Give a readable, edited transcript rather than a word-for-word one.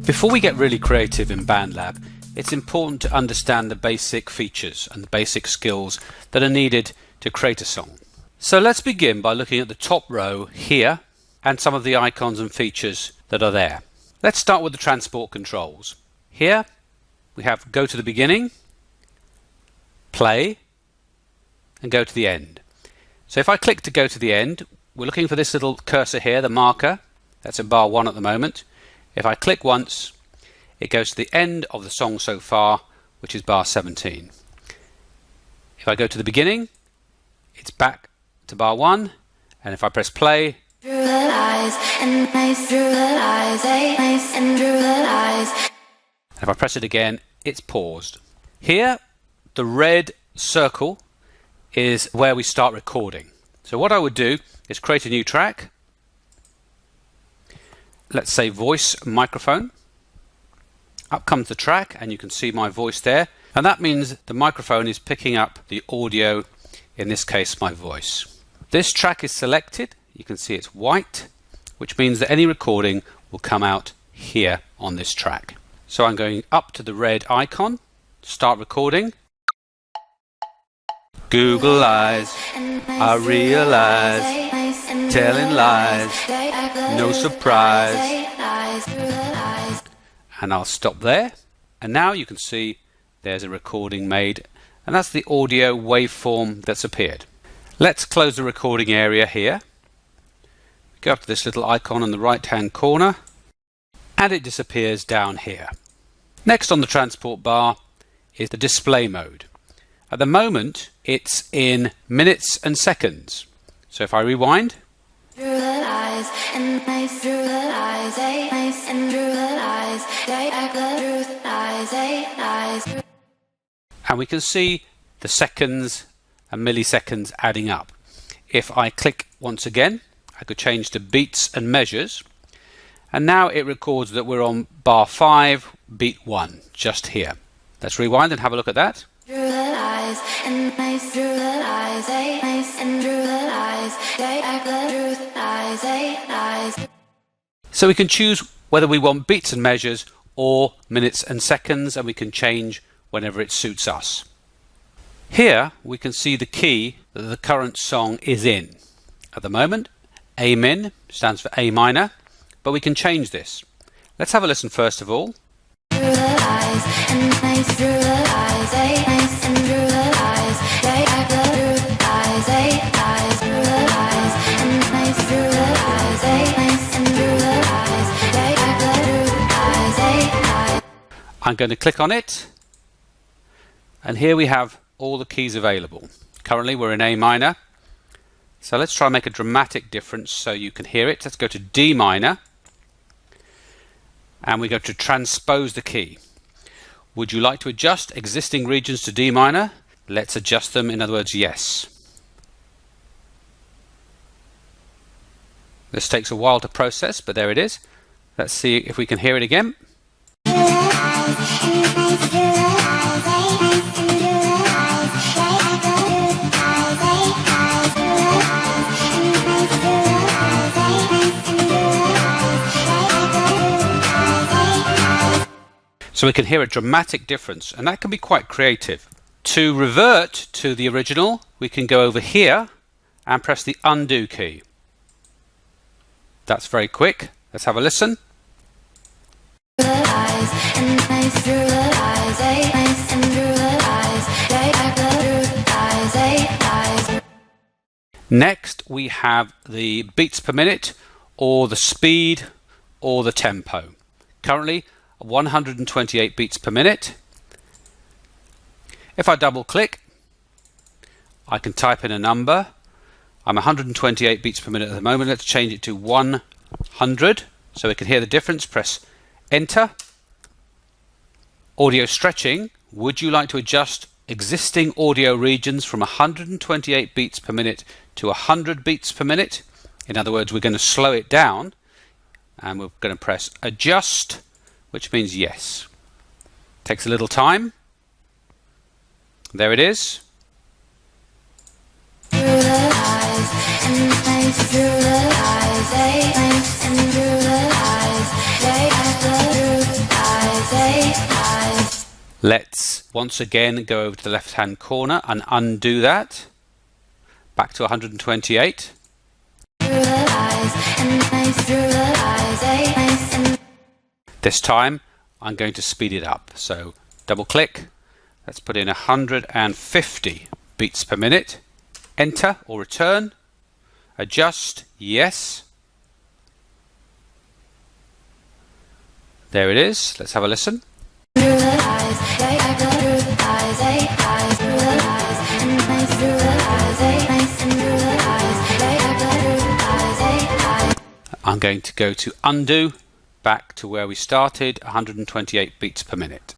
Before we get really creative in BandLab, it's important to understand the basic features and the basic skills that are needed to create a song. So let's begin by looking at the top row here and some of the icons and features that are there. Let's start with the transport controls. Here we have go to the beginning, play, and go to the end. So if I click to go to the end, we're looking for this little cursor here, the marker. That's in bar 1 at the moment. If I click once, it goes to the end of the song so far, which is bar 17. If I go to the beginning, it's back to bar 1, and if I press play, and if I press it again, it's paused. Here, the red circle is where we start recording. So what I would do is create a new track. Let's say voice microphone. Up comes the track and you can see my voice there, and that means the microphone is picking up the audio, in this case my voice. This track is selected, you can see it's white, which means that any recording will come out here on this track. So I'm going up to the red icon, start recording. Google eyes, I realize, telling lies, no surprise. And I'll stop there, and now you can see there's a recording made, and that's the audio waveform that's appeared. Let's close the recording area here. Go up to this little icon on the right hand corner, and it disappears down here. Next on the transport bar is the display mode. At the moment it's in minutes and seconds. So if I rewind, and we can see the seconds and milliseconds adding up. If I click once again, I could change to beats and measures, and now it records that we're on bar 5, beat 1, just here. Let's rewind and have a look at that. So we can choose whether we want beats and measures or minutes and seconds, and we can change whenever it suits us. Here we can see the key that the current song is in. At the moment, A min stands for A minor, but we can change this. Let's have a listen first of all. I'm going to click on it, and here we have all the keys available. Currently we're in A minor, so let's try and make a dramatic difference so you can hear it. Let's go to D minor, and we go to transpose the key. Would you like to adjust existing regions to D minor? Let's adjust them, in other words, yes. This takes a while to process, but there it is. Let's see if we can hear it again. So we can hear a dramatic difference, and that can be quite creative. To revert to the original, we can go over here and press the undo key. That's very quick. Let's have a listen. Next we have the beats per minute, or the speed, or the tempo. Currently 128 beats per minute. If I double click, I can type in a number. I'm 128 beats per minute at the moment. Let's change it to 100 so we can hear the difference. Press enter. Audio stretching. Would you like to adjust existing audio regions from 128 beats per minute to 100 beats per minute? In other words, we're going to slow it down, and we're going to press adjust, which means yes. Takes a little time. There it is. Let's once again go over to the left hand corner and undo that. Back to 128. This time I'm going to speed it up. So double click. Let's put in 150 beats per minute. Enter or return. Adjust, yes. There it is. Let's have a listen. I'm going to go to undo, back to where we started, 128 beats per minute.